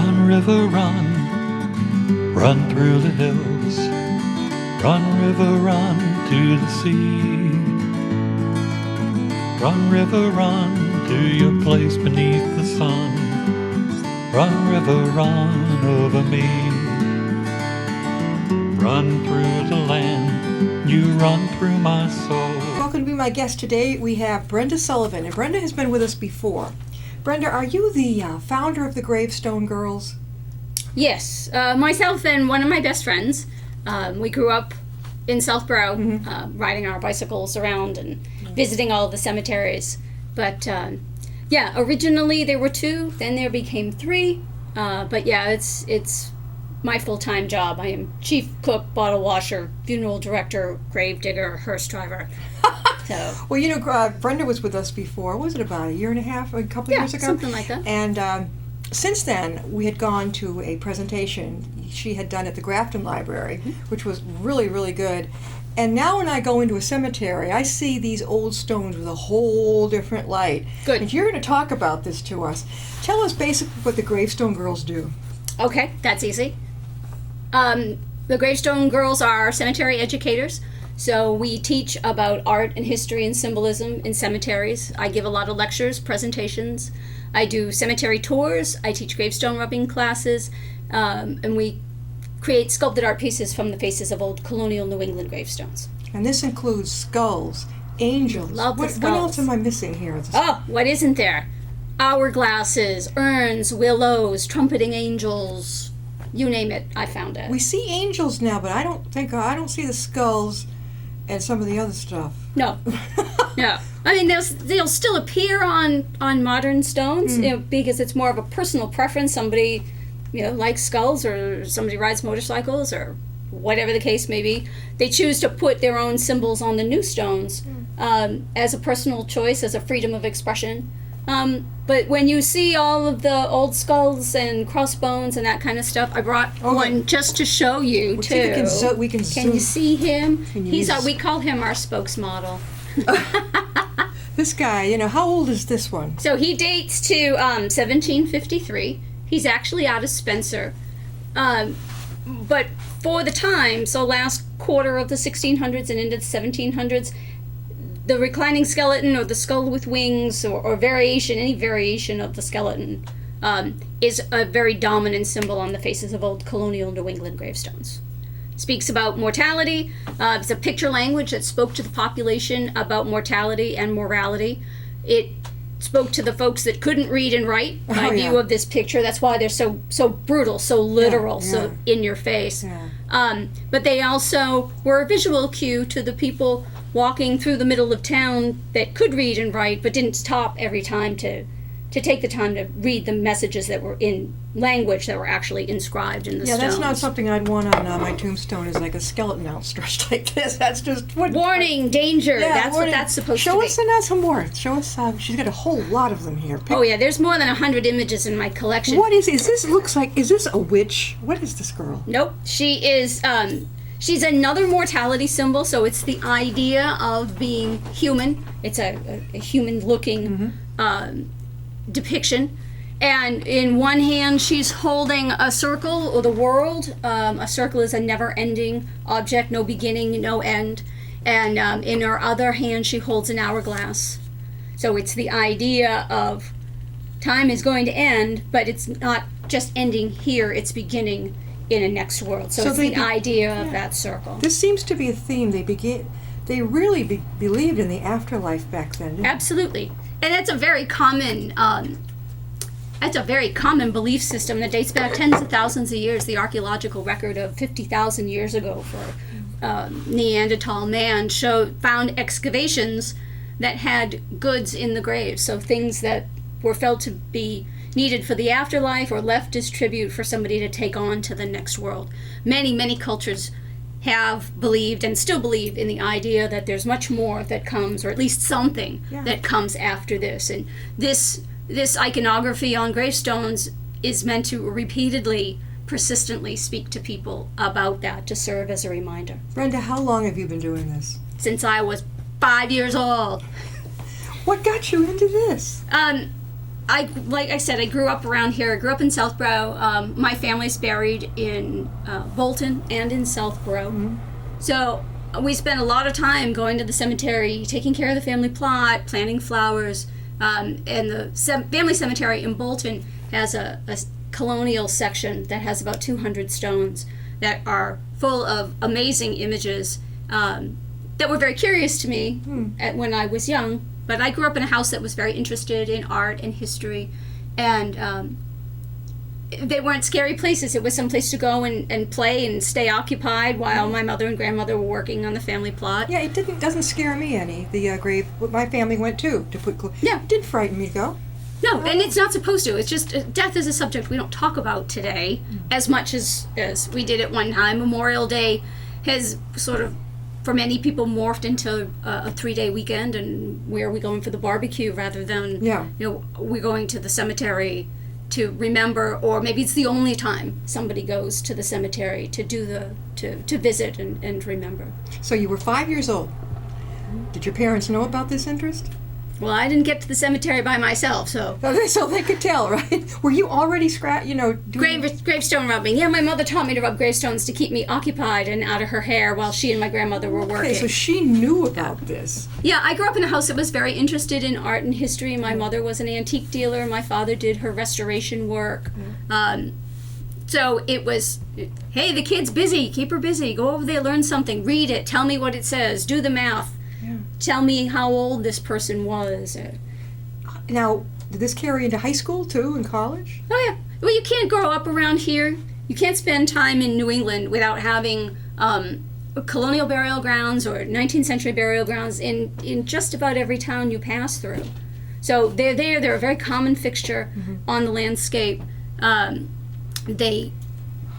Run, river, run, run through the hills. Run, river, run to the sea. Run, river, run to your place beneath the sun. Run, river, run over me. Run through the land, you run through my soul. Welcome to be my guest today. We have Brenda Sullivan, and Brenda has been with us before. Brenda, are you the founder of the Gravestone Girls? Yes, myself and one of my best friends. We grew up in Southborough, riding our bicycles around and visiting all the cemeteries. But yeah, originally there were two, then there became three. But yeah, it's my full-time job. I am chief cook, bottle washer, funeral director, grave digger, hearse driver. So. Well, you know, Brenda was with us before. Was it about a year and a half, a couple of years ago? Something like that. And since then, we had gone to a presentation she had done at the Grafton Library, which was really, really good. And now when I go into a cemetery, I see these old stones with a whole different light. Good. And you're going to talk about this to us. Tell us basically what the Gravestone Girls do. Okay, that's easy. The Gravestone Girls are cemetery educators. So we teach about art and history and symbolism in cemeteries. I give a lot of lectures, presentations. I do cemetery tours. I teach gravestone rubbing classes. And we create sculpted art pieces from the faces of old colonial New England gravestones. And this includes skulls, angels. Love the What skulls. else am I missing here? Oh, what isn't there? Hourglasses, urns, willows, trumpeting angels. You name it, I found it. We see angels now, but I don't see the skulls and some of the other stuff. No, no. I mean, they'll still appear on modern stones, you know, because it's more of a personal preference. Somebody, you know, likes skulls, or somebody rides motorcycles, or whatever the case may be. They choose to put their own symbols on the new stones as a personal choice, as a freedom of expression. But when you see all of the old skulls and crossbones and that kind of stuff, I brought one just to show you, Well, too. see if we can Can zoom. you see him? use- We call him our spokesmodel. This guy, you know, how old is this one? So he dates to 1753. He's actually out of Spencer. But for the time, so last quarter of the 1600s and into the 1700s, the reclining skeleton or the skull with wings or variation, any variation of the skeleton, is a very dominant symbol on the faces of old colonial New England gravestones. Speaks about mortality. It's a picture language that spoke to the population about mortality and morality. It spoke to the folks that couldn't read and write by view of this picture. That's why they're so brutal, so literal, so in your face. Yeah. But they also were a visual cue to the people walking through the middle of town that could read and write but didn't stop every time to take the time to read the messages that were in language that were actually inscribed in the stones. Yeah, that's not something I'd want on my tombstone, is like a skeleton outstretched like this. That's just what. Warning, danger. Yeah, That's warning. what that's supposed Show to be. us some more. Show us. She's got a whole lot of them here. Oh yeah, there's more than 100 images in my collection. What is this? Looks like. Is this a witch? What is this girl? Nope. She is, she's another mortality symbol, so it's the idea of being human. It's a human-looking depiction. And in one hand, she's holding a circle, or the world. A circle is a never-ending object, no beginning, no end. And in her other hand, she holds an hourglass. So it's the idea of time is going to end, but it's not just ending here, it's beginning in a next world. So it's the idea of that circle. This seems to be a theme. They really believed in the afterlife back then, didn't they? Absolutely. And that's a very common belief system that dates back tens of thousands of years. The archaeological record of 50,000 years ago for Neanderthal man found excavations that had goods in the graves, so things that were felt to be needed for the afterlife or left as tribute for somebody to take on to the next world. Many, many cultures have believed and still believe in the idea that there's much more that comes, or at least something that comes after this. And this iconography on gravestones is meant to repeatedly, persistently speak to people about that, to serve as a reminder. Brenda, how long have you been doing this? Since I was 5 years old. What got you into this? like I said, I grew up around here. I grew up in Southborough. My family's buried in Bolton and in Southborough. So we spent a lot of time going to the cemetery, taking care of the family plot, planting flowers. And the family cemetery in Bolton has a colonial section that has about 200 stones that are full of amazing images that were very curious to me when I was young. But I grew up in a house that was very interested in art and history, and they weren't scary places. It was some place to go and play and stay occupied while my mother and grandmother were working on the family plot. Yeah, it doesn't scare me any. The grave my family went to put. Yeah. It didn't frighten me to go. No, and it's not supposed to. It's just death is a subject we don't talk about today as much as we did at one time. Memorial Day has sort of, for many people, morphed into a 3-day weekend, and where are we going for the barbecue rather than we're going to the cemetery to remember, or maybe it's the only time somebody goes to the cemetery to do to visit and remember. So you were 5 years old. Did your parents know about this interest? Well, I didn't get to the cemetery by myself, so. So they could tell, right? Were you already doing... Gravestone rubbing. Yeah, my mother taught me to rub gravestones to keep me occupied and out of her hair while she and my grandmother were working. Okay, so she knew about this. Yeah, I grew up in a house that was very interested in art and history. My mother was an antique dealer. My father did her restoration work. So it was, hey, the kid's busy. Keep her busy. Go over there, learn something. Read it. Tell me what it says. Do the math. Yeah. Tell me how old this person was. Now, did this carry into high school, too, and college? Oh, yeah. Well, you can't grow up around here. You can't spend time in New England without having colonial burial grounds or 19th century burial grounds in just about every town you pass through. So they're there. They're a very common fixture on the landscape. They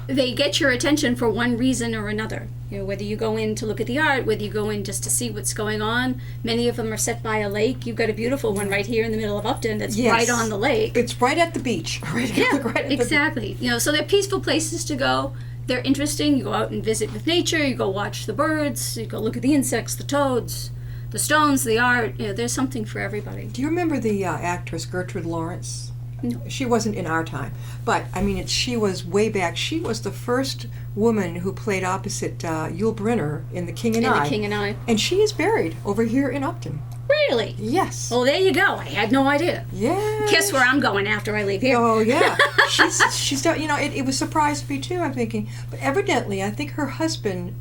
get your attention for one reason or another. You know, whether you go in to look at the art, whether you go in just to see what's going on. Many of them are set by a lake. You've got a beautiful one right here in the middle of Upton that's right on the lake. It's right at the beach. Exactly. You know, so they're peaceful places to go. They're interesting. You go out and visit with nature. You go watch the birds. You go look at the insects, the toads, the stones, the art. You know, there's something for everybody. Do you remember the actress Gertrude Lawrence? No. She wasn't in our time, but I mean, she was way back. She was the first woman who played opposite Yul Brynner in The King and I. The King and I. And she is buried over here in Upton. Really? Yes. Well, there you go. I had no idea. Yeah. Guess where I'm going after I leave here. Oh yeah. she's you know, it was surprised me too. I'm thinking, but evidently, I think her husband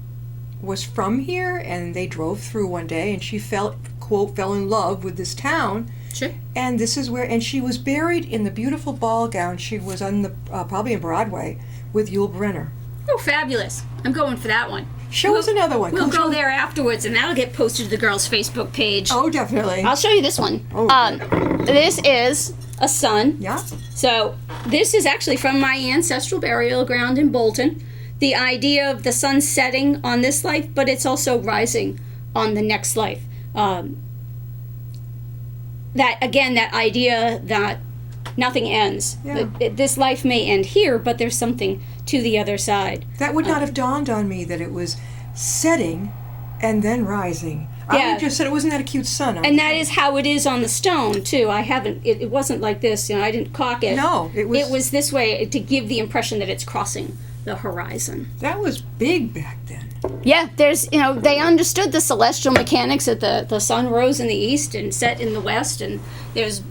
was from here, and they drove through one day, and she fell in love with this town. Sure. And this is where, and she was buried in the beautiful ball gown. She was on the probably in Broadway with Yul Brynner. Oh, fabulous. I'm going for that one. Show us another one. We'll go there afterwards, and that'll get posted to the girls' Facebook page. Oh, definitely. I'll show you this one. Oh, this is a sun. Yeah. So this is actually from my ancestral burial ground in Bolton. The idea of the sun setting on this life, but it's also rising on the next life. That idea that nothing ends. Yeah. This life may end here, but there's something to the other side. That would not have dawned on me that it was setting and then rising. I Yeah. would just said it wasn't that a cute sun. And that is how it is on the stone too. It wasn't like this, you know, I didn't caulk it. No, it was this way to give the impression that it's crossing the horizon. that was big back then. Yeah, they understood the celestial mechanics that the sun rose in the east and set in the west, and there's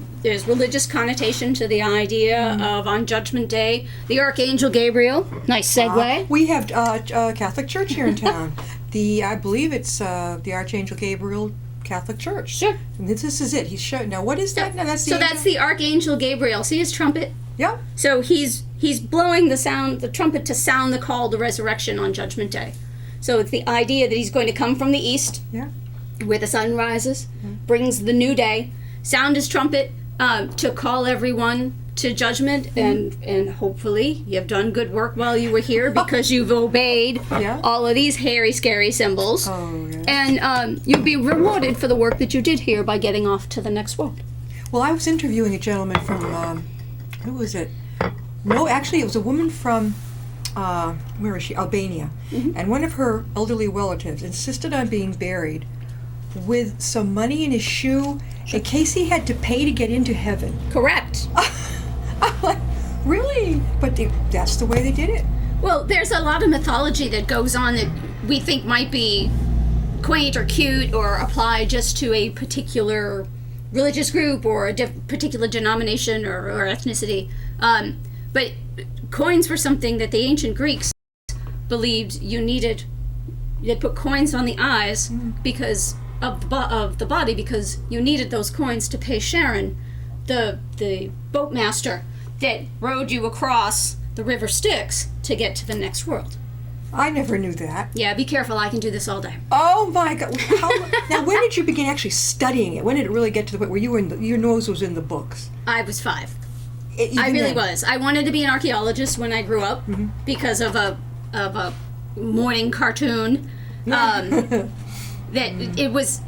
religious connotation to the idea of on Judgment Day, the Archangel Gabriel. Nice segue. We have Catholic Church here in town. I believe it's the Archangel Gabriel Catholic Church. Sure. And this is it. He's showing. Now, what is that? No, that's the. So that's the Archangel Gabriel. See his trumpet? Yeah. So he's blowing the trumpet to sound the call to resurrection on Judgment Day. So it's the idea that he's going to come from the east, Yeah. where the sun rises, brings the new day, sound his trumpet to call everyone to judgment, and hopefully you've done good work while you were here because you've obeyed all of these hairy, scary symbols. Oh, yeah. And you'll be rewarded for the work that you did here by getting off to the next world. Well, I was interviewing a gentleman from, who was it? No, actually, it was a woman from, where is she? Albania. And one of her elderly relatives insisted on being buried with some money in his shoe in case he had to pay to get into heaven. Correct. I'm like, really? But that's the way they did it. Well, there's a lot of mythology that goes on that we think might be quaint or cute or apply just to a particular religious group or a particular denomination or ethnicity. But coins were something that the ancient Greeks believed you needed. They put coins on the eyes because of the body, because you needed those coins to pay Charon, the boatmaster that rowed you across the river Styx to get to the next world. I never knew that. Yeah, be careful. I can do this all day. Oh my God! Now, when did you begin actually studying it? When did it really get to the point where you were your nose was in the books? I was 5. Even I really then. was. I wanted to be an archaeologist when I grew up because of a morning cartoon. That it was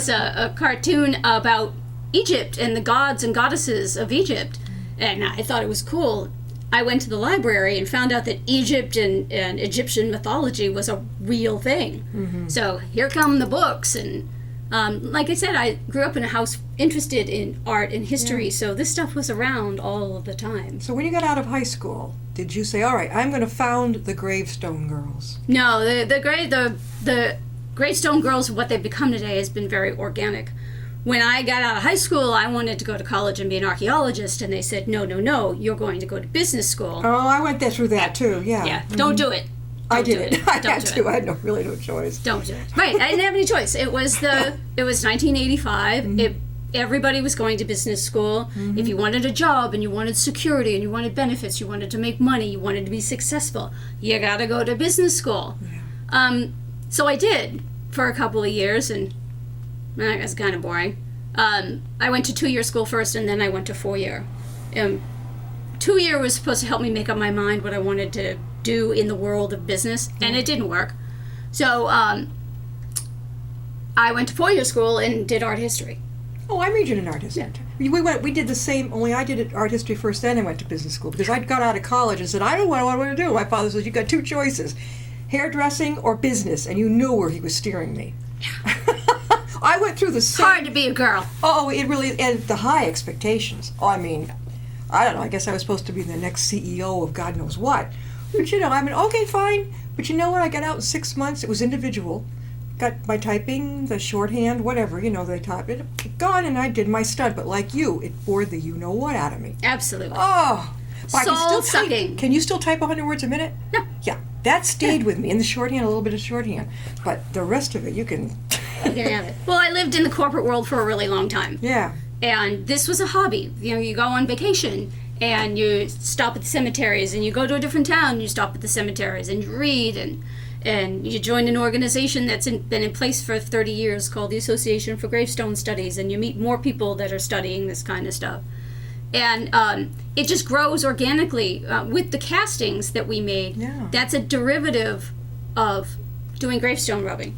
a cartoon about Egypt and the gods and goddesses of Egypt, and I thought it was cool. I went to the library and found out that Egypt and Egyptian mythology was a real thing. So here come the books, and like I said, I grew up in a house interested in art and history, so this stuff was around all of the time. So when you got out of high school, did you say, "All right, I'm going to found the Gravestone Girls"? No, the Gravestone Girls, what they've become today, has been very organic. When I got out of high school, I wanted to go to college and be an archeologist, and they said, no, you're going to go to business school. Oh, I went through that too. Yeah. Yeah, don't do it. I Don't do did it. I Don't had do to. I had really no choice. Don't do it. Right, I didn't have any choice. It was 1985. Everybody was going to business school. If you wanted a job and you wanted security and you wanted benefits, you wanted to make money, you wanted to be successful, you got to go to business school. So I did for a couple of years, and that was kind of boring. I went to 2-year school first, and then I went to 4-year. 2-year was supposed to help me make up my mind what I wanted to do in the world of business, and it didn't work. So I went to 4-year school and did art history. Oh, I majored in art history. We did the same, only I did art history first, then I went to business school, because I got out of college and said, I don't know what I want to do. My father said, you got 2 choices, hairdressing or business, and you knew where he was steering me. I went through the same... Hard to be a girl. Oh, it really, and the high expectations. Oh, I mean, I don't know, I guess I was supposed to be the next CEO of God knows what. But I mean, okay, fine. But you know what, I got out in 6 months, it was individual. Got my typing, the shorthand, whatever, they type it, gone, and I did my stud. But like you, it bored the you-know-what out of me. Absolutely. Oh! But I can still Soul-sucking. type. Can you still type 100 words a minute? No. Yeah, that stayed with me. In the shorthand, a little bit of shorthand. But the rest of it, you can... You can have it. Well, I lived in the corporate world for a really long time. Yeah. And this was a hobby. You go on vacation and you stop at the cemeteries, and you go to a different town and you stop at the cemeteries, and you read, and you join an organization that's been in place for 30 years called the Association for Gravestone Studies, and you meet more people that are studying this kind of stuff. And it just grows organically with the castings that we made. Yeah. That's a derivative of doing gravestone rubbing.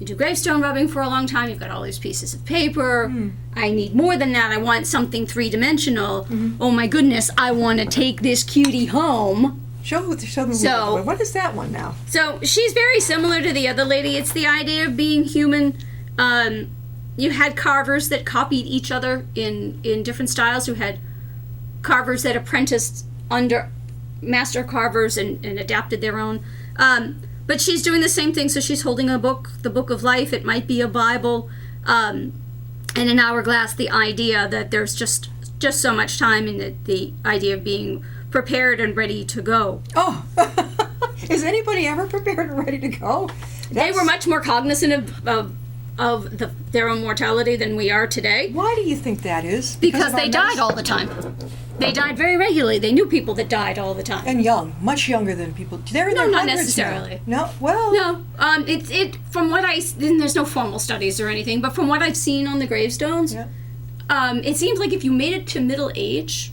You do gravestone rubbing for a long time, you've got all these pieces of paper. I need more than that. I want something 3-dimensional. Oh my goodness, I want to take this cutie home. Show me So- what is that one now? So she's very similar to the other lady. It's the idea of being human. You had carvers that copied each other in different styles. You had carvers that apprenticed under master carvers and adapted their own. But she's doing the same thing. So she's holding a book, the Book of Life. It might be a Bible, and an hourglass. The idea that there's just so much time in the idea of being prepared and ready to go. Oh, is anybody ever prepared and ready to go? They were much more cognizant of their own mortality than we are today. Why do you think that is? Because of they our died medicine? all the time. They died very regularly. They knew people that died all the time. And young, much younger than people. They're in No, their not hundreds now. necessarily. No, well, No, it from what and there's no formal studies or anything, but from what I've seen on the gravestones, Yeah. It seems like if you made it to middle age,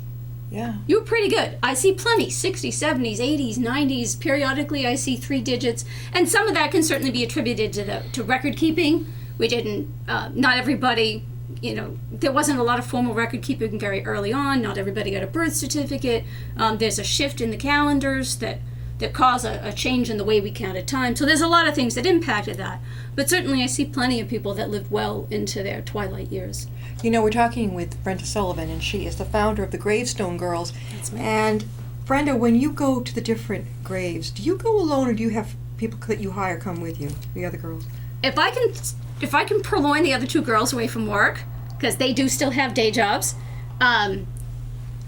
yeah. you were pretty good. I see plenty, 60s, 70s, 80s, 90s. Periodically, I see 3 digits, and some of that can certainly be attributed to record keeping. We didn't. Not everybody. There wasn't a lot of formal record keeping very early on. Not everybody got a birth certificate. There's a shift in the calendars that that caused a change in the way we counted time. So there's a lot of things that impacted that. But certainly I see plenty of people that lived well into their twilight years. You know, we're talking with Brenda Sullivan, and she is the founder of the Gravestone Girls. That's me. And Brenda, when you go to the different graves, do you go alone, or do you have people that you hire come with you, the other girls? If I can purloin the other two girls away from work, because they do still have day jobs,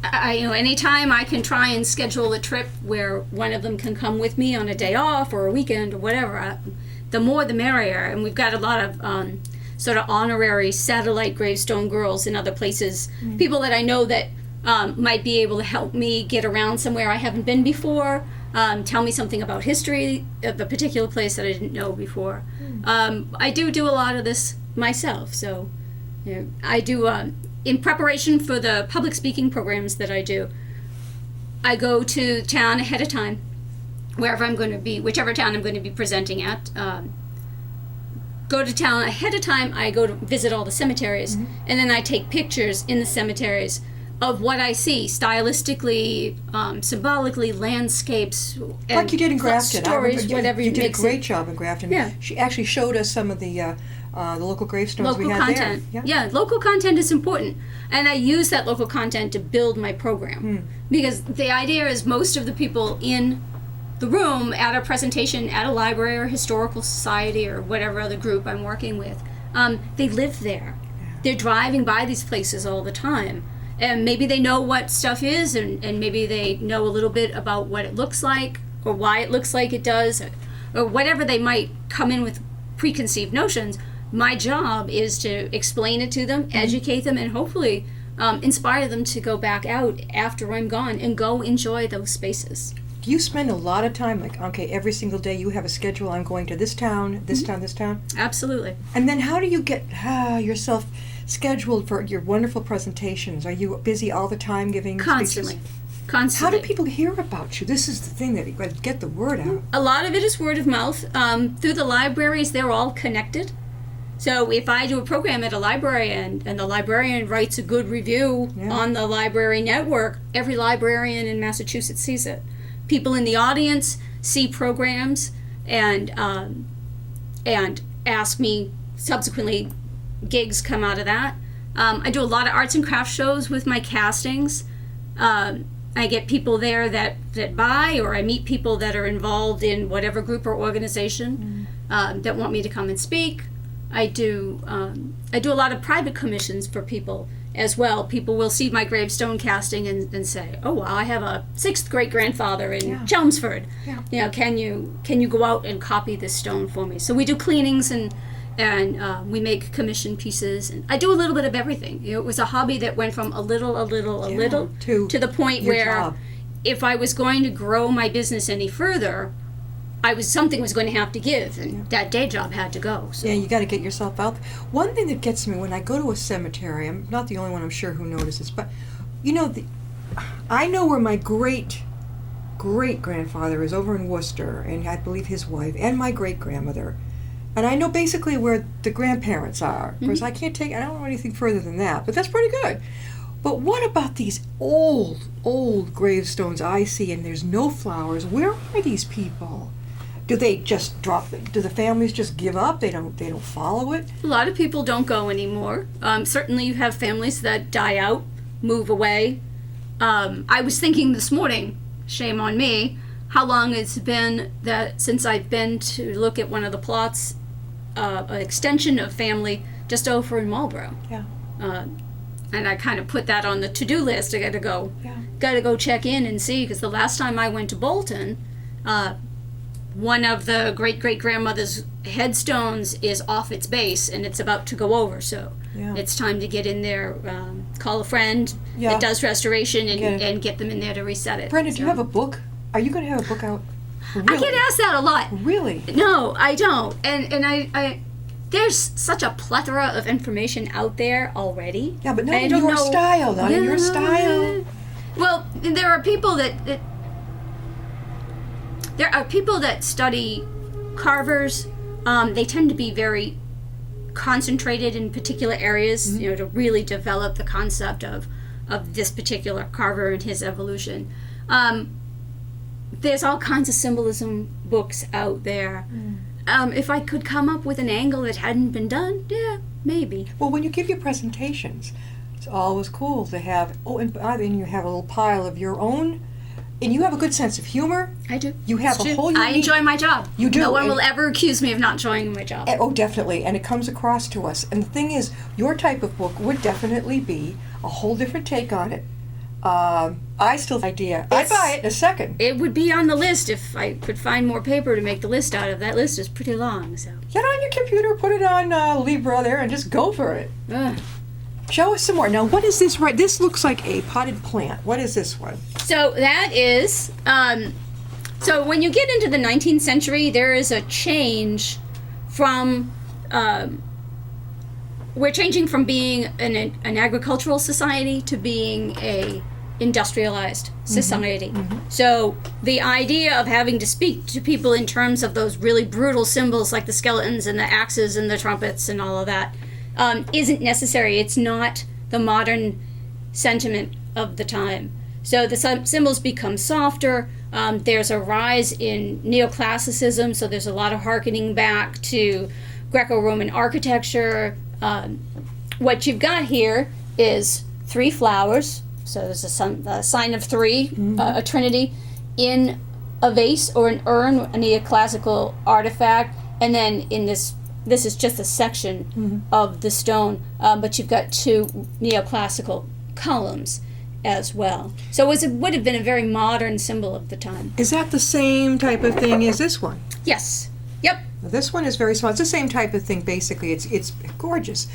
anytime I can try and schedule a trip where one of them can come with me on a day off or a weekend or whatever, the more the merrier. And we've got a lot of sort of honorary satellite gravestone girls in other places, people that I know that might be able to help me get around somewhere I haven't been before, tell me something about history of a particular place that I didn't know before. I do a lot of this myself, so I do, in preparation for the public speaking programs that I do, I go to town ahead of time, wherever I'm going to be, whichever town I'm going to be presenting at. Go to town ahead of time. I go to visit all the cemeteries, and then I take pictures in the cemeteries of what I see, stylistically, symbolically, landscapes, and Like you did in Grafton. stories, whatever you did a makes great it. job in Grafton. Yeah. She actually showed us some of the local gravestones we Local had content. there. Yeah, local content is important. And I use that local content to build my program. Because the idea is most of the people in the room at a presentation at a library or historical society or whatever other group I'm working with, they live there. They're driving by these places all the time. And maybe they know what stuff is, and maybe they know a little bit about what it looks like or why it looks like it does, or whatever they might come in with preconceived notions. My job is to explain it to them, educate them, and hopefully inspire them to go back out after I'm gone and go enjoy those spaces. Do you spend a lot of time, like, okay, every single day you have a schedule, I'm going to this town, this town, this town? Absolutely. And then how do you get yourself scheduled for your wonderful presentations? Are you busy all the time giving Constantly. speeches? Constantly. How do people hear about you? This is the thing that you got to get the word out. A lot of it is word of mouth. Through the libraries, they're all connected. So if I do a program at a library and the librarian writes a good review on the library network, every librarian in Massachusetts sees it. People in the audience see programs and ask me subsequently. Gigs come out of that. I do a lot of arts and crafts shows with my castings. I get people there that buy, or I meet people that are involved in whatever group or organization that want me to come and speak. I do a lot of private commissions for people as well. People will see my gravestone casting and say, "Oh, well, I have a 6th great grandfather in Chelmsford. You know, can you go out and copy this stone for me?" So we do cleanings and we make commission pieces, and I do a little bit of everything. You know, it was a hobby that went from a little to the point your where job. if I was going to grow my business any further, something was going to have to give, and that day job had to go. So. Yeah, you got to get yourself out. One thing that gets me when I go to a cemetery, I'm not the only one, I'm sure, who notices, but you know, I know where my great grandfather is, over in Worcester, and I believe his wife, and my great grandmother. And I know basically where the grandparents are, because I don't know anything further than that, but that's pretty good. But what about these old gravestones I see, and there's no flowers? Where are these people? Do they just drop it? Do the families just give up? They don't follow it? A lot of people don't go anymore. Certainly you have families that die out, move away. I was thinking this morning, shame on me, how long it's been since I've been to look at one of the plots, an extension of family just over in Marlborough. Yeah. And I kind of put that on the to-do list. I got to go check in and see, because the last time I went to Bolton, one of the great-great-grandmother's headstones is off its base and it's about to go over, so it's time to get in there, call a friend that does restoration and get them in there to reset it. Brenda, do you have a book? Are you going to have a book out? Really? I get asked that a lot. Really? No, I don't. And I there's such a plethora of information out there already. Yeah, but not in your style. Not in your style. Well, there are people that study carvers. They tend to be very concentrated in particular areas, you know, to really develop the concept of this particular carver and his evolution. there's all kinds of symbolism books out there. If I could come up with an angle that hadn't been done, yeah, maybe. Well, when you give your presentations, it's always cool to have, and you have a little pile of your own, and you have a good sense of humor. I do. You have It's a true. whole I unique- enjoy my job. You do, No one and- will ever accuse me of not enjoying my job. Oh, definitely, and it comes across to us. And the thing is, your type of book would definitely be a whole different take on it. I still idea. I'd buy it in a second. It would be on the list if I could find more paper to make the list out of. That list is pretty long, so. Get on your computer, put it on Libra there, and just go for it. Ugh. Show us some more. Now, what is this? Right, this looks like a potted plant. What is this one? So that is, so when you get into the 19th century, there is a change from, we're changing from being an agricultural society to being a industrialized society. So the idea of having to speak to people in terms of those really brutal symbols like the skeletons and the axes and the trumpets and all of that isn't necessary. It's not the modern sentiment of the time. So the symbols become softer. There's a rise in neoclassicism, so there's a lot of hearkening back to Greco-Roman architecture. What you've got here is 3 flowers, so there's a sign of 3, a trinity, in a vase or an urn, a neoclassical artifact, and then in this is just a section of the stone, but you've got 2 neoclassical columns as well. So it would have been a very modern symbol of the time. Is that the same type of thing as this one? Yes. Yep. This one is very small. It's the same type of thing, basically. It's gorgeous.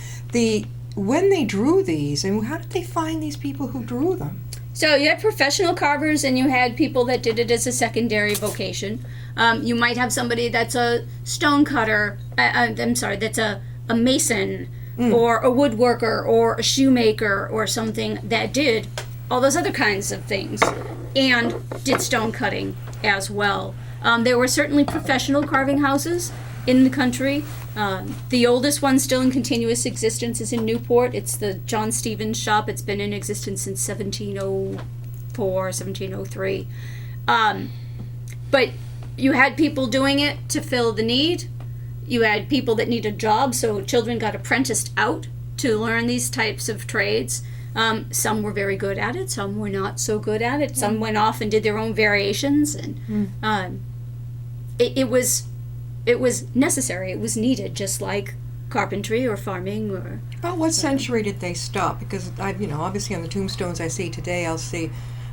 When they drew these, and how did they find these people who drew them? So you had professional carvers and you had people that did it as a secondary vocation. You might have somebody that's a stone cutter, that's a mason or a woodworker or a shoemaker or something that did all those other kinds of things and did stone cutting as well. There were certainly professional carving houses in the country. The oldest one still in continuous existence is in Newport. It's the John Stevens shop. It's been in existence since 1704, 1703. But you had people doing it to fill the need. You had people that needed jobs, so children got apprenticed out to learn these types of trades. Some were very good at it, some were not so good at it. Some went off and did their own variations, and it was necessary. It was needed, just like carpentry or farming or. About what century did they stop? Because obviously on the tombstones I see today, I'll see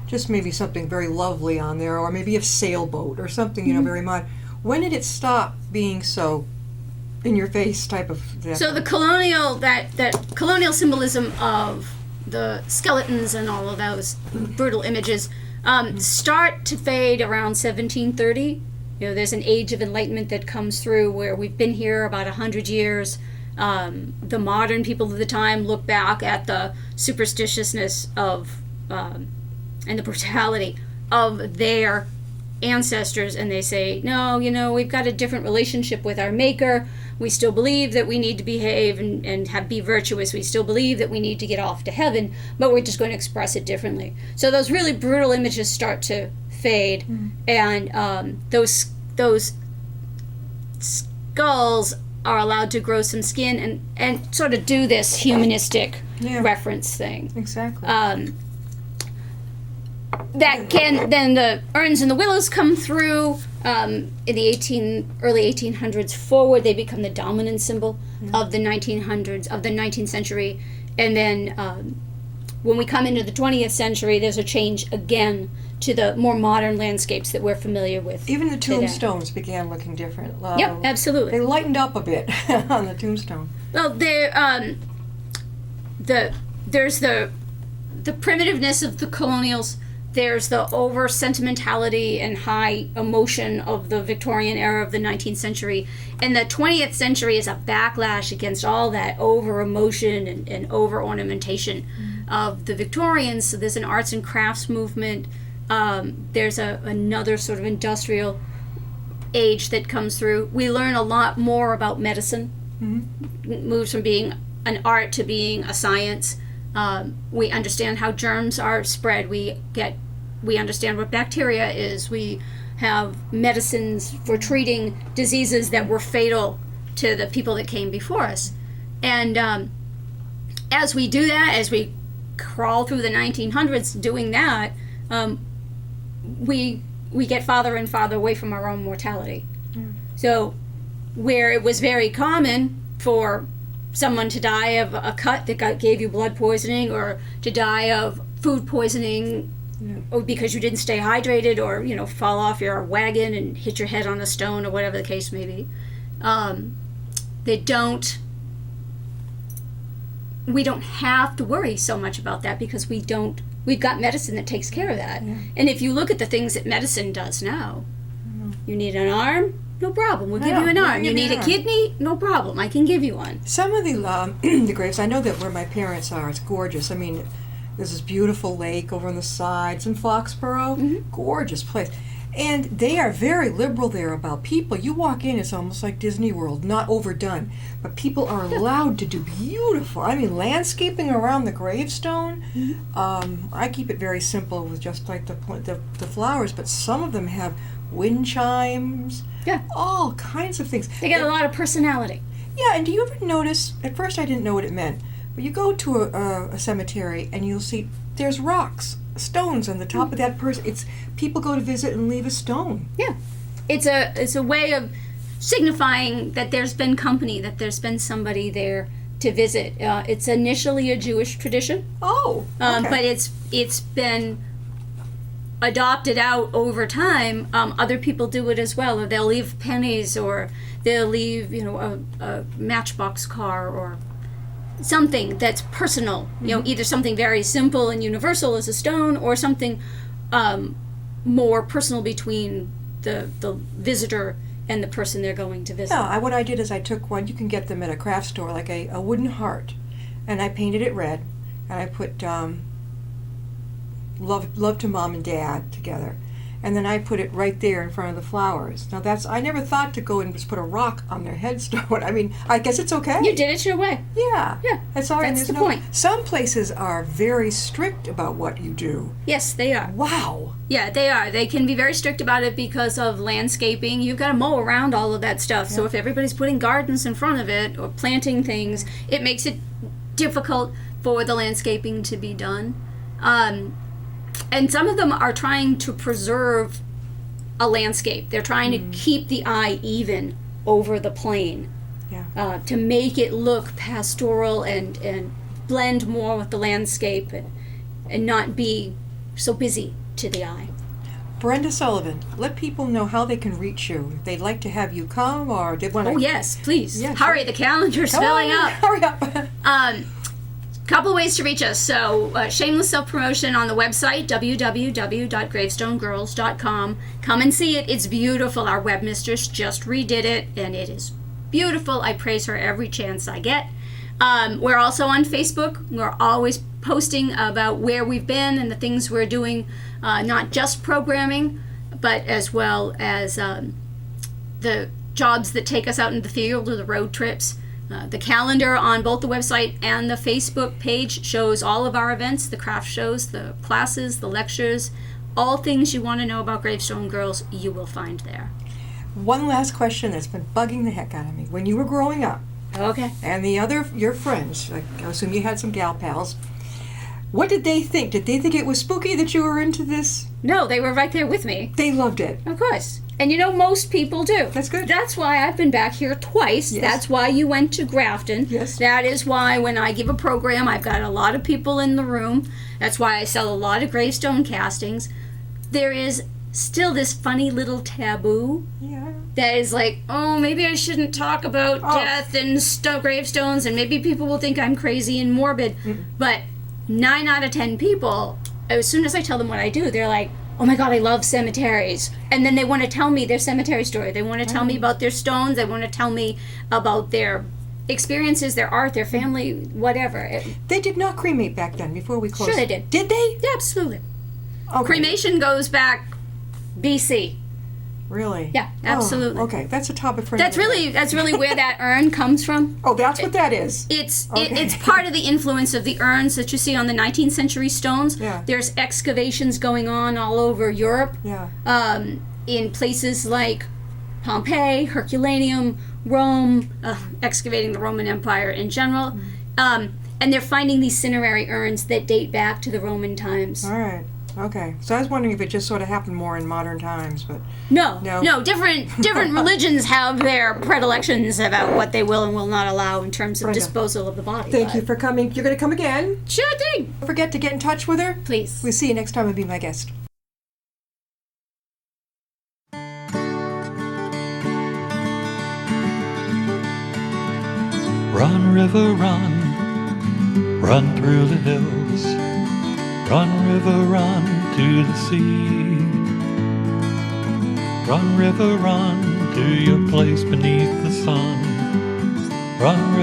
just maybe something very lovely on there, or maybe a sailboat or something, very modern. When did it stop being so in your face type of? So the colonial that colonial symbolism of the skeletons and all of those brutal images start to fade around 1730. There's an age of enlightenment that comes through where we've been here about 100 years. The modern people of the time look back at the superstitiousness of and the brutality of their ancestors, and they say, no, we've got a different relationship with our maker. We still believe that we need to behave and be virtuous. We still believe that we need to get off to heaven, but we're just going to express it differently. So those really brutal images start to fade, and those skulls are allowed to grow some skin and sort of do this humanistic reference thing. Exactly. That can then the urns and the willows come through in the early 1800s forward. They become the dominant symbol of the 1900s of the 19th century, and then when we come into the 20th century, there's a change again to the more modern landscapes that we're familiar with. Even the today. tombstones began looking different. Yep, absolutely. They lightened up a bit on the tombstone. Well, there's the primitiveness of the colonials. There's the over sentimentality and high emotion of the Victorian era of the 19th century. And the 20th century is a backlash against all that over emotion and over ornamentation of the Victorians. So there's an arts and crafts movement. There's another sort of industrial age that comes through. We learn a lot more about medicine. It moves from being an art to being a science. We understand how germs are spread. We get we understand what bacteria is. We have medicines for treating diseases that were fatal to the people that came before us. And as we do that, as we crawl through the 1900s doing that, we get farther and farther away from our own mortality. So where it was very common for someone to die of a cut that gave you blood poisoning, or to die of food poisoning, or because you didn't stay hydrated, or fall off your wagon and hit your head on a stone, or whatever the case may be, we don't have to worry so much about that, because we've got medicine that takes care of that. And if you look at the things that medicine does now, you need an arm, no problem, we'll give you an arm. You need a kidney, no problem, I can give you one. Some of the the graves, I know that where my parents are, it's gorgeous. I mean, there's this beautiful lake over on the sides in Foxborough, gorgeous place. And they are very liberal there about people. You walk in, it's almost like Disney World, not overdone. But people are allowed to do beautiful, I mean, landscaping around the gravestone. I keep it very simple with just like the flowers, but some of them have wind chimes, all kinds of things. They got a lot of personality. Yeah, and do you ever notice, at first I didn't know what it meant, but you go to a cemetery and you'll see there's rocks, stones on the top of that person. It's people go to visit and leave a stone. Yeah, it's a way of signifying that there's been company, that there's been somebody there to visit. It's initially a Jewish tradition. Oh, okay. But it's been adopted out over time. Other people do it as well, or they'll leave pennies, or they'll leave a matchbox car, or something that's personal, either something very simple and universal as a stone, or something more personal between the visitor and the person they're going to visit. Yeah, what I did is I took one, you can get them at a craft store, like a wooden heart, and I painted it red, and I put love to Mom and Dad together. And then I put it right there in front of the flowers. Now I never thought to go and just put a rock on their headstone. I mean, I guess it's okay. You did it your way. Yeah. Yeah. That's all right. That's the point. Some places are very strict about what you do. Yes, they are. Wow. Yeah, they are. They can be very strict about it because of landscaping. You've got to mow around all of that stuff. So if everybody's putting gardens in front of it or planting things, it makes it difficult for the landscaping to be done. And some of them are trying to preserve a landscape. They're trying to keep the eye even over the plain, to make it look pastoral and blend more with the landscape, and not be so busy to the eye. Brenda Sullivan, let people know how they can reach you. If they'd like to have you come, or they want to... Oh, yes, please. Yeah, Hurry, sure. the calendar's filling up. Hurry up. Couple ways to reach us. So, shameless self-promotion on the website, www.gravestonegirls.com. Come and see it. It's beautiful. Our webmistress just redid it, and it is beautiful. I praise her every chance I get. We're also on Facebook. We're always posting about where we've been and the things we're doing, not just programming, but as well as the jobs that take us out into the field, or the road trips. The calendar on both the website and the Facebook page shows all of our events, the craft shows, the classes, the lectures, all things you want to know about Gravestone Girls, you will find there. One last question that's been bugging the heck out of me. When you were growing up, Okay. and your friends, like, I assume you had some gal pals, what did they think? Did they think it was spooky that you were into this? No, they were right there with me. They loved it. Of course. And most people do. That's good. That's why I've been back here twice. Yes. That's why you went to Grafton. Yes. That is why when I give a program, I've got a lot of people in the room. That's why I sell a lot of gravestone castings. There is still this funny little taboo that is like, oh, maybe I shouldn't talk about death and gravestones, and maybe people will think I'm crazy and morbid. But 9 out of 10 people, as soon as I tell them what I do, they're like, oh my God, I love cemeteries. And then they want to tell me their cemetery story. They want to tell me about their stones. They want to tell me about their experiences, their art, their family, whatever. They did not cremate back then, before we closed. Sure they did. Did they? Yeah, absolutely. Okay. Cremation goes back BC. Really? Yeah, absolutely. Oh, okay, that's a topic for That's another really day. where that urn comes from. Oh, that's what that is. It's Okay. it's part of the influence of the urns that you see on the 19th century stones. Yeah. There's excavations going on all over Europe, Yeah. in places like Pompeii, Herculaneum, Rome, excavating the Roman Empire in general, and they're finding these cinerary urns that date back to the Roman times. All right. Okay. So I was wondering if it just sort of happened more in modern times, but No, No. no, different religions have their predilections about what they will and will not allow in terms of Brenda, disposal of the body. thank you for coming. You're going to come again. Sure thing. Don't forget to get in touch with her. Please. We'll see you next time and be my guest. Run, river, run, run through the hills. Run, river, run to the sea. Run, river, run to your place beneath the sun. Run, river.